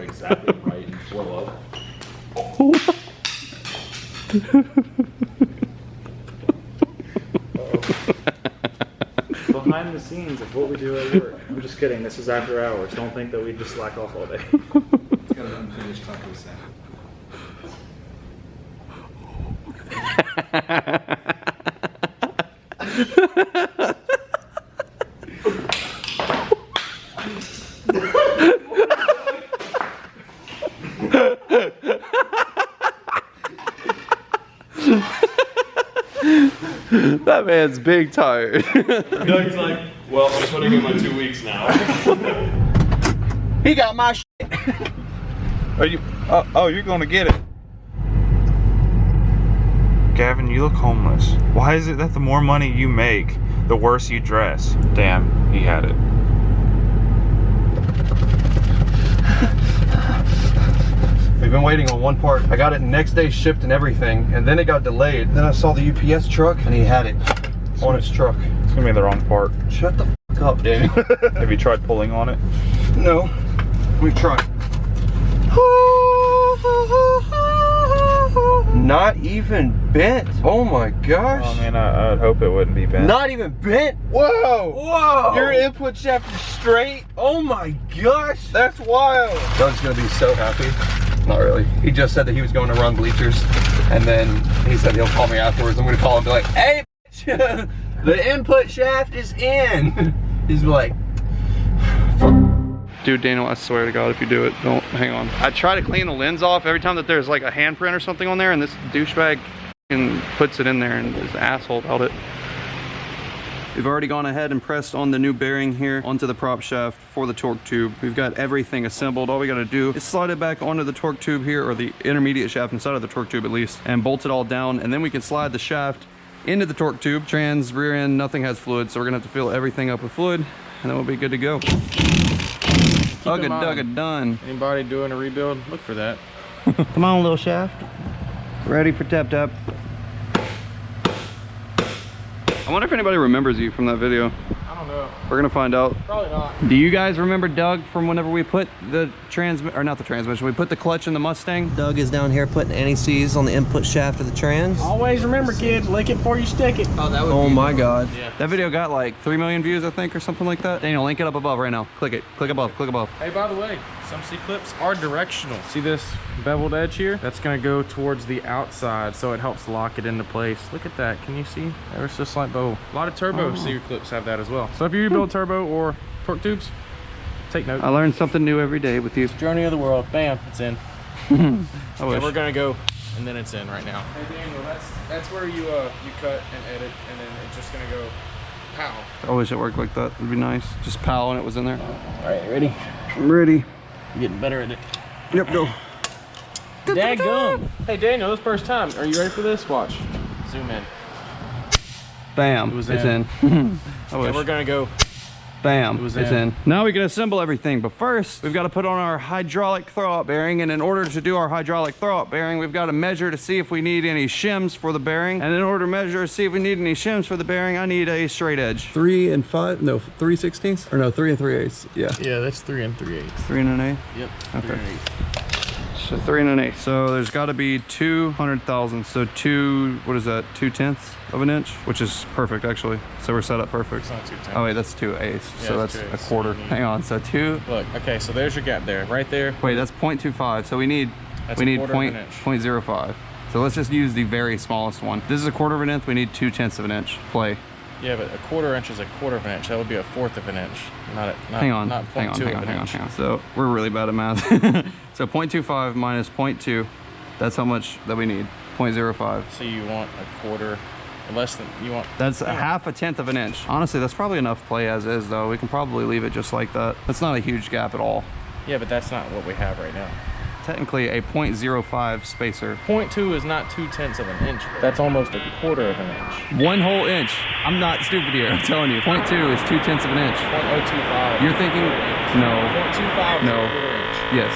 exactly right and flow up. Behind the scenes of what we do at work. I'm just kidding, this is after hours. Don't think that we just slack off all day. It's got an unfinished taco set. That man's big tired. Doug's like, well, I'm putting in my 2 weeks now. He got my shit. Are you? Oh, you're gonna get it. Gavin, you look homeless. Why is it that the more money you make, the worse you dress? Damn, he had it. We've been waiting on one part. I got it next day shipped and everything, and then it got delayed. Then I saw the UPS truck, and he had it on his truck. It's gonna be the wrong part. Shut the f up, Daniel. Have you tried pulling on it? No. Let me try. Not even bent. Oh my gosh. Oh man, I'd hope it wouldn't be bent. Not even bent. Whoa. Whoa. Your input shaft is straight. Oh my gosh. That's wild. Doug's gonna be so happy. Not really. He just said that he was going to run bleachers, and then he said he'll call me afterwards. I'm gonna call him and be like, hey, the input shaft is in. He's like, fuck. Dude, Daniel, I swear to God, if you do it, don't, hang on. I try to clean the lens off every time that there's like a handprint or something on there, and this douchebag puts it in there and is an asshole about it. We've already gone ahead and pressed on the new bearing here onto the prop shaft for the torque tube. We've got everything assembled. All we gotta do is slide it back onto the torque tube here, or the intermediate shaft inside of the torque tube at least, and bolt it all down, and then we can slide the shaft into the torque tube. Trans, rear end, nothing has fluid, so we're gonna have to fill everything up with fluid, and then we'll be good to go. Ugga done. Anybody doing a rebuild, look for that. Come on, little shaft. Ready for tap tap. I wonder if anybody remembers you from that video. I don't know. We're gonna find out. Probably not. Do you guys remember Doug from whenever we put the not the transmission, we put the clutch in the Mustang? Doug is down here putting NECs on the input shaft of the trans. Always remember, kids, lick it before you stick it. Oh, that would Oh my God. Yeah. That video got like 3 million views, I think, or something like that. Daniel, link it up above right now. Click it. Click above. Click above. Hey, by the way, some C-clips are directional. See this beveled edge here? That's gonna go towards the outside, so it helps lock it into place. Look at that. Can you see? There's just like bow. A lot of turbo C-clips have that as well. So if you rebuild turbo or torque tubes, take note. I learn something new every day with you. Journey of the world. Bam, it's in. I Yeah, wish. we're gonna go, and then it's in right now. Hey Daniel, that's where you cut and edit, and then it's just gonna go pow. I wish it worked like that. It'd be nice. Just pow and it was in there. All right, ready? I'm ready. You're getting better at it. Yep, go. Daggum. Hey Daniel, this first time. Are you ready for this? Watch. Zoom in. Bam. It was it's in. in. I Okay, wish. we're gonna go. Bam. It was it's in. Now we can assemble everything, but first we've got to put on our hydraulic throw-out bearing, and in order to do our hydraulic throw-out bearing, we've got to measure to see if we need any shims for the bearing, and in order to measure to see if we need any shims for the bearing, I need a straight edge. 3 3/16, or no, 3 3/8. Yeah. Yeah, that's 3 3/8. 3 1/8. Yep. Okay. 3 1/8. So 3 1/8. So there's got to be 200 thousandths. So what is that? 2/10 of an inch, which is perfect actually. So we're set up perfect. It's not 2/10. Oh wait, that's 2/8. So it's that's 2/8. a quarter. Hang on. So 2. Look. Okay, so there's your gap there, right there. Wait, that's 0.25. So we need That's we a need quarter of an inch. 0.05. So let's just use the very smallest one. This is a quarter of an inch. We need 2/10 of an inch. Play. Yeah, but a quarter inch is a quarter of an inch. That would be a fourth of an inch. Not Hang on. Not Hang on. 0.2 Hang of on. an Hang on. inch. Hang on. So we're really bad at math. So 0.25 minus 0.2. That's how much that we need. 0.05. So you want a quarter, less than you want. That's a half a tenth of an inch. Honestly, that's probably enough play as is, though. We can probably leave it just like that. That's not a huge gap at all. Yeah, but that's not what we have right now. Technically, a 0.05 spacer. 0.2 is not 2/10 of an inch. That's almost a quarter of an inch. 1 whole inch. I'm not stupid here. I'm telling you. 0.2 is 2/10 of an inch. 0.025. You're thinking, no. 0.25 No. is a quarter inch. Yes.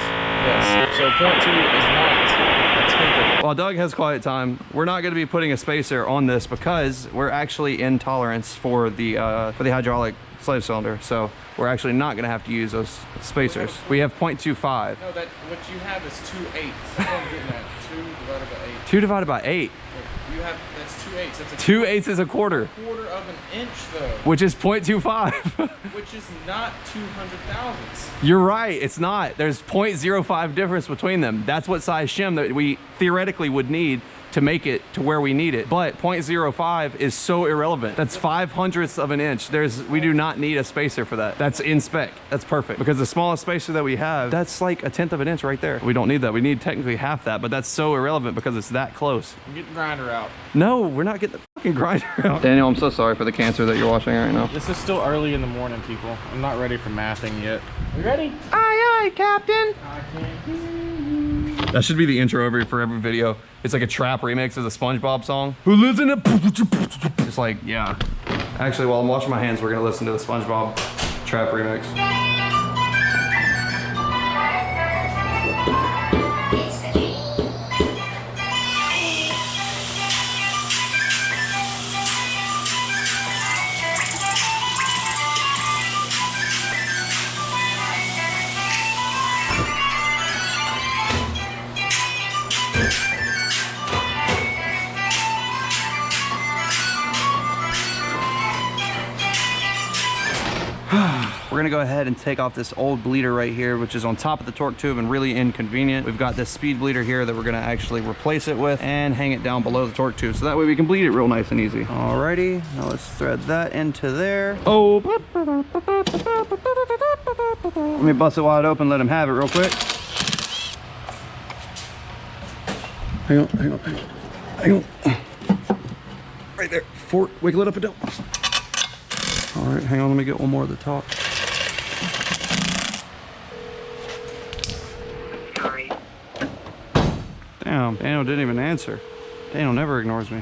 Yes. So 0.2 is not a tenth of. While Doug has quiet time, we're not going to be putting a spacer on this because we're actually in tolerance for the hydraulic slave cylinder, so we're actually not going to have to use those spacers. We have 0.25. No, that what you have is 2/8. That's what I'm getting at. 2 divided by 8. 2 divided by 8. You have, that's 2/8. That's a 2/8 is a quarter. quarter of an inch though. Which is 0.25. Which is not 200 thousandths. You're right, it's not. There's 0.05 difference between them. That's what size shim that we theoretically would need to make it to where we need it. But 0.05 is so irrelevant. That's 5/100ths of an inch. We do not need a spacer for that. That's in spec. That's perfect. Because the smallest spacer that we have, that's like 1/10 of an inch right there. We don't need that. We need technically half that, but that's so irrelevant because it's that close. Get the grinder out. No, we're not getting the fucking grinder out. Daniel, I'm so sorry for the cancer that you're watching right now. This is still early in the morning, people. I'm not ready for masting yet. You ready? Aye, aye, Captain. I can't hear you. That should be the intro for every video. It's like a trap remix of the SpongeBob song. Who lives in a... It's like, yeah. Actually, while I'm washing my hands, we're gonna listen to the SpongeBob trap remix. We're gonna go ahead and take off this old bleeder right here, which is on top of the torque tube and really inconvenient. We've got this speed bleeder here that we're gonna actually replace it with and hang it down below the torque tube, so that way we can bleed it real nice and easy. Alrighty, now let's thread that into there. Oh, let me bust it wide open, let him have it real quick. Hang on, hang on, hang on, hang on. Right there, fork, wiggle it up and down. All right, hang on, let me get one more at the top. Damn, Daniel didn't even answer. Daniel never ignores me.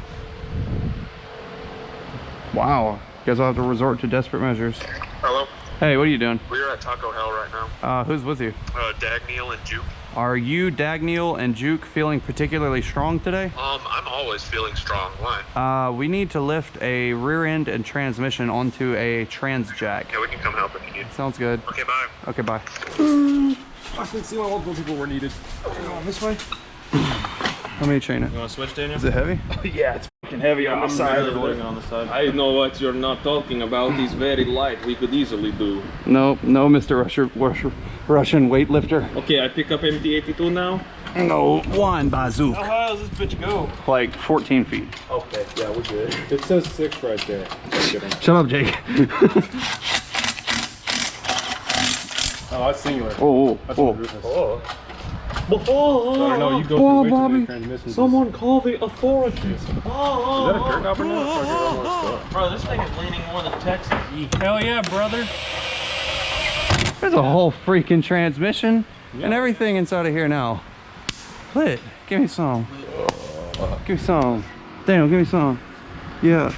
Wow, guess I'll have to resort to desperate measures. Hello? Hey, what are you doing? We're at Taco Hell right now. Who's with you? Dagneil and Juke. Are you, Dagneil, and Juke feeling particularly strong today? I'm always feeling strong. Why? We need to lift a rear end and transmission onto a trans jack. Yeah, we can come help if you need. Sounds good. Okay, bye. Okay, bye. I can see why multiple people were needed. On this way. How many chain it? You want to switch, Daniel? Is it heavy? Yeah, it's fucking heavy on the side. on the side. I know what you're not talking about. It's very light. We could easily do. No, no, Mr. Russian weightlifter. Okay, I pick up MT-82 now. No, one bazoo. How high does this bitch go? Like 14 feet. Okay, yeah, we're good. It says 6 right there. Shut up, Jake. Oh, that's singular. Oh, That's oh, what Rufus. Oh. I don't know. You go Oh, through way too many Bobby. transmissions. Someone call the authorities. Is that a jerk off or not? Bro, this thing is leaning more than Texas. Hell yeah, brother. There's a whole freaking transmission and everything inside of here now. Lit. Give me some. Give me some. Daniel, give me some. Yeah.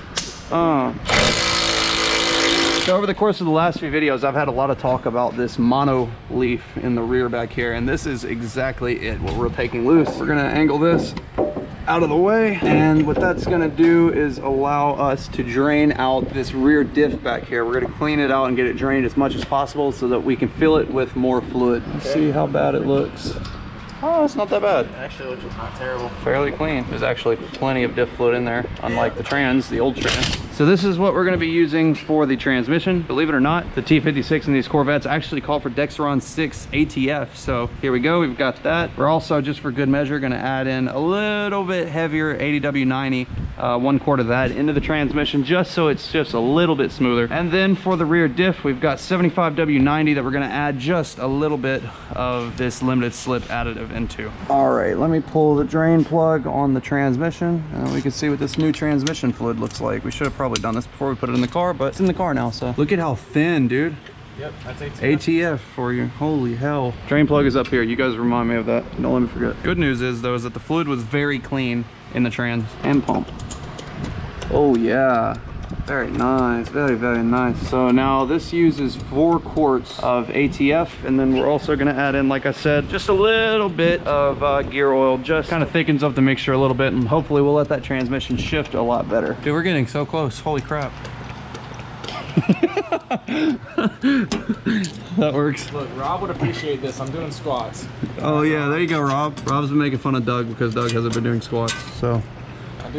So over the course of the last few videos, I've had a lot of talk about this mono leaf in the rear back here, and this is exactly it, what we're taking loose. We're gonna angle this out of the way, and what that's gonna do is allow us to drain out this rear diff back here. We're gonna clean it out and get it drained as much as possible so that we can fill it with more fluid. Let's see how bad it looks. Oh, it's not that bad. Actually, looks not terrible. Fairly clean. There's actually plenty of diff fluid in there, unlike the trans, the old trans. So this is what we're going to be using for the transmission. Believe it or not, the T56 in these Corvettes actually call for Dexron 6 ATF. So here we go, we've got that. We're also, just for good measure, going to add in a little bit heavier 80W90, 1/4 of that into the transmission, just so it's just a little bit smoother. And then for the rear diff, we've got 75W90 that we're going to add just a little bit of this limited slip additive into. All right, let me pull the drain plug on the transmission, and we can see what this new transmission fluid looks like. We should have probably done this before we put it in the car, but it's in the car now, so. Look at how thin, dude. Yep, that's ATF for you. Holy hell. Drain plug is up here. You guys remind me of that. Don't let me forget. Good news is, though, is that the fluid was very clean in the trans and pump. Oh, yeah. Very nice. Very, very nice. So now this uses 4 quarts of ATF, and then we're also going to add in, like I said, just a little bit of gear oil. Just kind of thickens up the mixture a little bit, and hopefully we'll let that transmission shift a lot better. Dude, we're getting so close. Holy crap. That works. Look, Rob would appreciate this. I'm doing squats. Oh yeah, there you go, Rob. Rob's been making fun of Doug because Doug hasn't been doing squats. So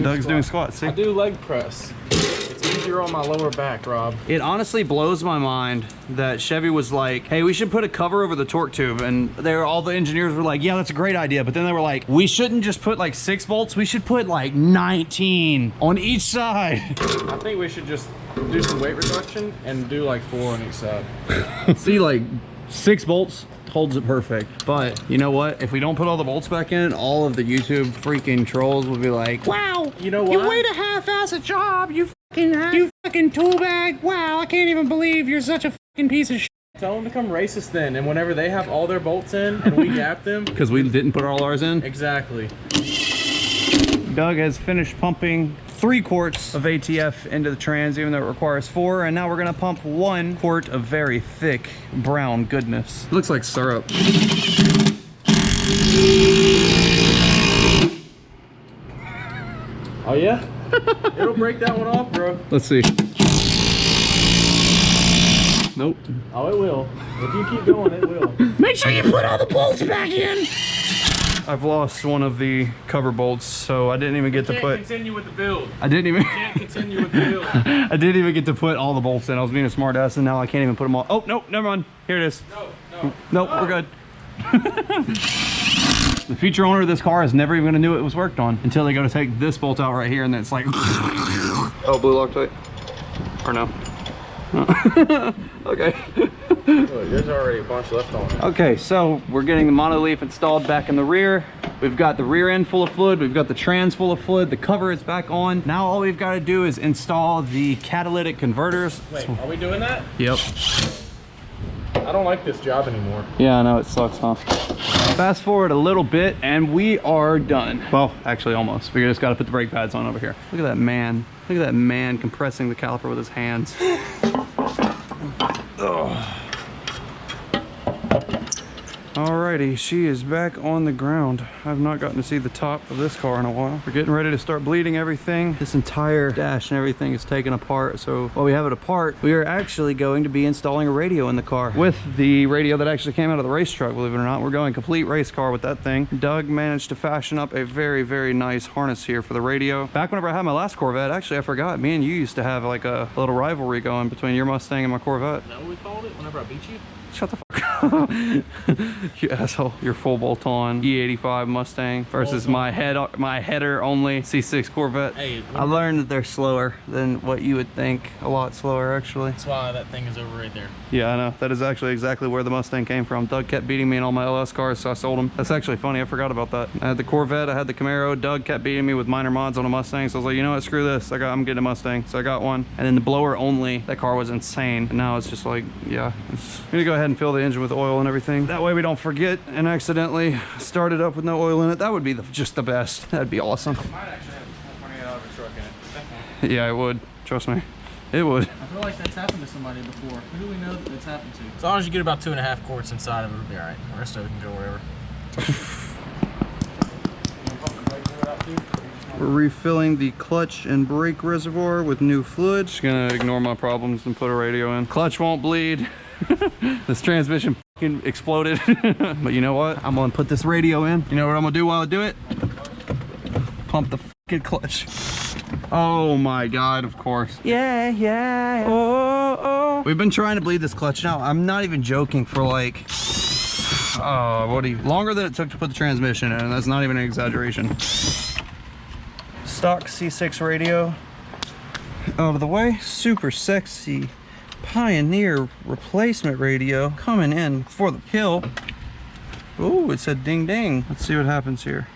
Doug's doing squats. See? I do leg press. It's easier on my lower back, Rob. It honestly blows my mind that Chevy was like, hey, we should put a cover over the torque tube. And all the engineers were like, yeah, that's a great idea. But then they were like, we shouldn't just put like 6 bolts. We should put like 19 on each side. I think we should just do some weight reduction and do like 4 on each side. See, like 6 bolts holds it perfect. But you know what? If we don't put all the bolts back in, all of the YouTube freaking trolls will be like, wow, you know what? You way to half-ass a job, you fucking tool bag. Wow, I can't even believe you're such a fucking piece of shit. Tell them to come race us then, and whenever they have all their bolts in and we gap them. Because we didn't put all ours in? Exactly. Doug has finished pumping 3 quarts of ATF into the trans, even though it requires 4, and now we're gonna pump 1 quart of very thick brown goodness. It looks like syrup. Oh yeah? It'll break that one off, bro. Let's see. Nope. Oh, it will. If you keep going, it will. Make sure you put all the bolts back in. I've lost one of the cover bolts, so I didn't even get to put. Continue with the build. I didn't even. Can't continue with the build. I didn't even get to put all the bolts in. I was being a smart ass, and now I can't even put them all. Oh no, never mind. Here it is. Nope, we're good. The future owner of this car is never even gonna know it was worked on until they go to take this bolt out right here, and then it's like. Oh, blue Loctite. Or no? Okay. Look, there's already a bunch left on it. Okay, so we're getting the monoleaf installed back in the rear. We've got the rear end full of fluid. We've got the trans full of fluid. The cover is back on. Now all we've got to do is install the catalytic converters. Wait, are we doing that? Yep. I don't like this job anymore. Yeah, I know, it sucks, huh? Fast forward a little bit and we are done. Well, actually almost. We just got to put the brake pads on over here. Look at that man. Look at that man compressing the caliper with his hands. Oh. Alrighty, she is back on the ground. I've not gotten to see the top of this car in a while. We're getting ready to start bleeding everything. This entire dash and everything is taken apart. So while we have it apart, we are actually going to be installing a radio in the car with the radio that actually came out of the race truck, believe it or not. We're going complete race car with that thing. Doug managed to fashion up a very, very nice harness here for the radio. Back whenever I had my last Corvette, actually I forgot, me and you used to have like a little rivalry going between your Mustang and my Corvette. Is that what we called it whenever I beat you? Shut the fuck up. You asshole. Your full bolt-on E85 Mustang versus my header only C6 Corvette. Hey, I learned that they're slower than what you would think. A lot slower, actually. That's why that thing is over right there. Yeah, I know. That is actually exactly where the Mustang came from. Doug kept beating me in all my LS cars, so I sold them. That's actually funny. I forgot about that. I had the Corvette. I had the Camaro. Doug kept beating me with minor mods on a Mustang, so I was like, you know what? Screw this. I'm getting a Mustang. So I got one. And then the blower only. That car was insane. And now it's just like, yeah. I'm gonna go ahead and fill the engine with oil and everything. That way we don't forget and accidentally start it up with no oil in it. That would be just the best. That'd be awesome. It might actually have a truck in it. Yeah, it would. Trust me. It would. I feel like that's happened to somebody before. Who do we know that that's happened to? As long as you get about 2.5 quarts inside of it, it'll be alright. The rest of it can go wherever. We're refilling the clutch and brake reservoir with new fluid. Just gonna ignore my problems and put a radio in. Clutch won't bleed. This transmission fucking exploded. But you know what? I'm gonna put this radio in. You know what I'm gonna do while I do it? Pump the fucking clutch. Oh my God, of course. Yeah, yeah. Oh, oh. We've been trying to bleed this clutch now. I'm not even joking for like, longer than it took to put the transmission in, and that's not even an exaggeration. Stock C6 radio out of the way. Super sexy Pioneer replacement radio coming in for the kill. Oh, it said ding ding. Let's see what happens here.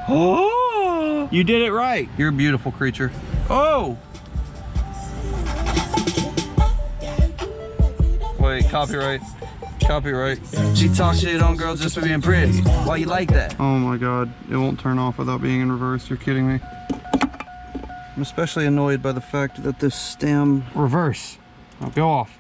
Oh, you did it right. You're a beautiful creature. Oh, wait, copyright. Copyright. She talks shit on girls just for being pretty. Why you like that? Oh my God, it won't turn off without being in reverse. You're kidding me. I'm especially annoyed by the fact that this stem reverse. Now go off.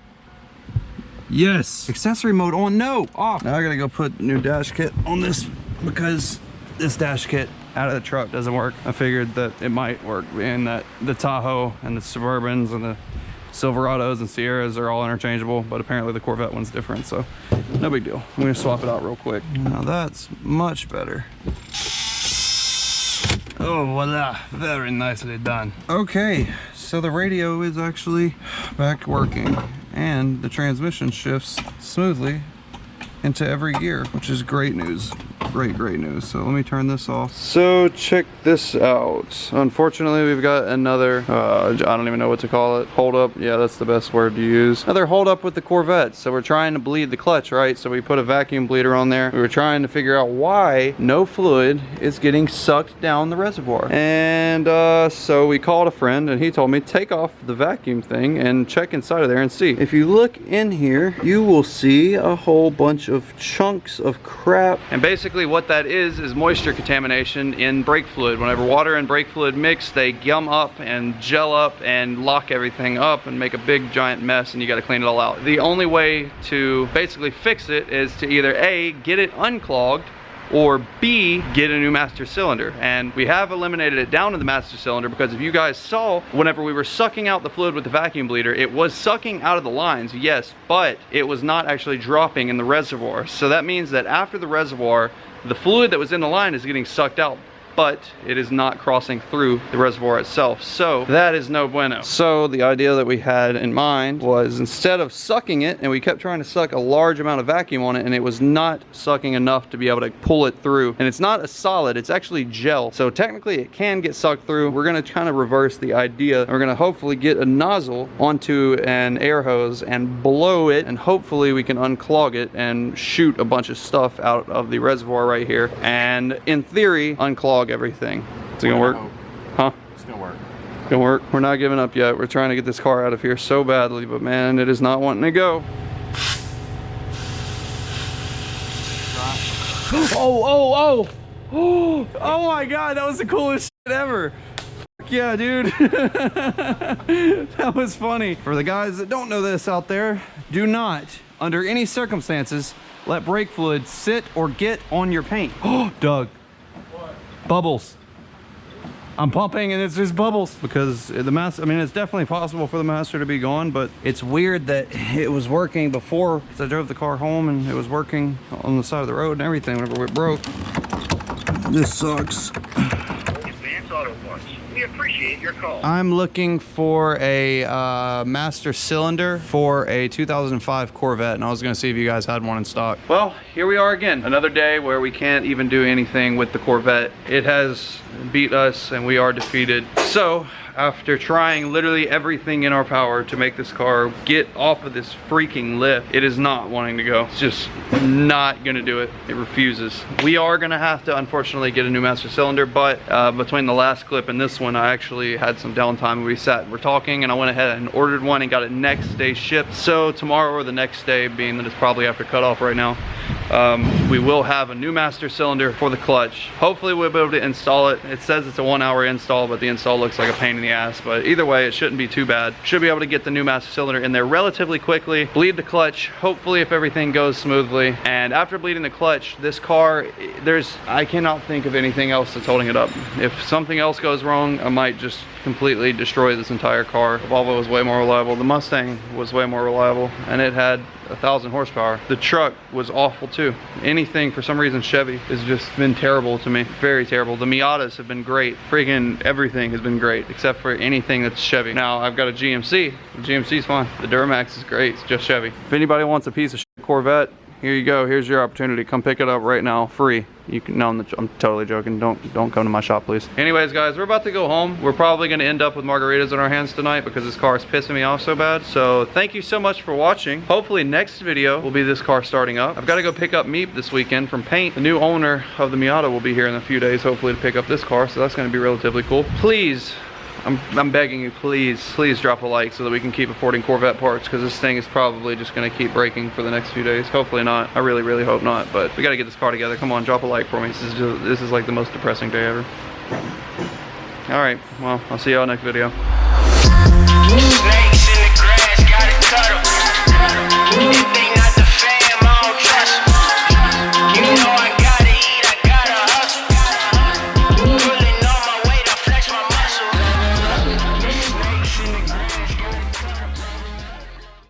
Yes. Accessory mode on. No, off. Now I gotta go put new dash kit on this because this dash kit out of the truck doesn't work. I figured that it might work, being that the Tahoe and the Suburbans and the Silverados and Sierras are all interchangeable, but apparently the Corvette one's different, so no big deal. I'm gonna swap it out real quick. Now that's much better. Oh, voila, very nicely done. Okay, so the radio is actually back working and the transmission shifts smoothly into every gear, which is great news. Great news. So let me turn this off. So check this out. Unfortunately, we've got another, I don't even know what to call it. Hold up. Yeah, that's the best word to use. Another hold up with the Corvette. So we're trying to bleed the clutch, right? So we put a vacuum bleeder on there. We were trying to figure out why no fluid is getting sucked down the reservoir. And so we called a friend and he told me, take off the vacuum thing and check inside of there and see. If you look in here, you will see a whole bunch of chunks of crap. And basically what that is moisture contamination in brake fluid. Whenever water and brake fluid mix, they gum up and gel up and lock everything up and make a big giant mess, and you got to clean it all out. The only way to basically fix it is to either A, get it unclogged, or B, get a new master cylinder. And we have eliminated it down to the master cylinder because if you guys saw, whenever we were sucking out the fluid with the vacuum bleeder, it was sucking out of the lines, yes, but it was not actually dropping in the reservoir. So that means that after the reservoir, the fluid that was in the line is getting sucked out, but it is not crossing through the reservoir itself. So that is no bueno. So the idea that we had in mind was, instead of sucking it, and we kept trying to suck a large amount of vacuum on it, and it was not sucking enough to be able to pull it through. And it's not a solid, it's actually gel. So technically it can get sucked through. We're gonna kind of reverse the idea. We're gonna hopefully get a nozzle onto an air hose and blow it, and hopefully we can unclog it and shoot a bunch of stuff out of the reservoir right here. And in theory, unclog everything. Is it gonna work? Huh? It's gonna work. It's gonna work. We're not giving up yet. We're trying to get this car out of here so badly, but man, it is not wanting to go. Oh my god, that was the coolest shit ever. Fuck yeah, dude. That was funny. For the guys that don't know this out there, do not, under any circumstances, let brake fluid sit or get on your paint. Oh, Doug. Bubbles. I'm pumping and it's just bubbles because the master, I mean, it's definitely possible for the master to be gone, but it's weird that it was working before, because I drove the car home and it was working on the side of the road and everything whenever it broke. This sucks. Advance Auto Parts. We appreciate your call. I'm looking for a master cylinder for a 2005 Corvette, and I was gonna see if you guys had one in stock. Well, here we are again. Another day where we can't even do anything with the Corvette. It has beat us and we are defeated. So, after trying literally everything in our power to make this car get off of this freaking lift, it is not wanting to go. It's just not gonna do it. It refuses. We are gonna have to, unfortunately, get a new master cylinder, but between the last clip and this one, I actually had some downtime. We sat and we're talking, and I went ahead and ordered one and got it next day shipped. So tomorrow or the next day, being that it's probably after cutoff right now, we will have a new master cylinder for the clutch. Hopefully we'll be able to install it. It says it's a 1 hour install, but the install looks like a pain in the ass. But either way, it shouldn't be too bad. Should be able to get the new master cylinder in there relatively quickly, bleed the clutch, hopefully if everything goes smoothly. And after bleeding the clutch, this car, I cannot think of anything else that's holding it up. If something else goes wrong, I might just completely destroy this entire car. The Volvo was way more reliable. The Mustang was way more reliable, and it had 1,000 horsepower. The truck was awful too. Anything, for some reason, Chevy has just been terrible to me. Very terrible. The Miatas have been great. Freaking everything has been great, except for anything that's Chevy. Now, I've got a GMC. The GMC's fine. The Duramax is great. It's just Chevy. If anybody wants a piece of shit Corvette, here you go. Here's your opportunity. Come pick it up right now, free. You can. No, I'm totally joking. Don't come to my shop, please. Anyways, guys, we're about to go home. We're probably going to end up with margaritas on our hands tonight because this car is pissing me off so bad. So thank you so much for watching. Hopefully next video will be this car starting up. I've got to go pick up Meep this weekend from paint. The new owner of the Miata will be here in a few days, hopefully, to pick up this car. So that's going to be relatively cool. Please, I'm begging you, please drop a like so that we can keep affording Corvette parts, because this thing is probably just going to keep breaking for the next few days. Hopefully not. I really hope not, but we got to get this car together. Come on, drop a like for me. This is like the most depressing day ever. All right, well, I'll see y'all next video.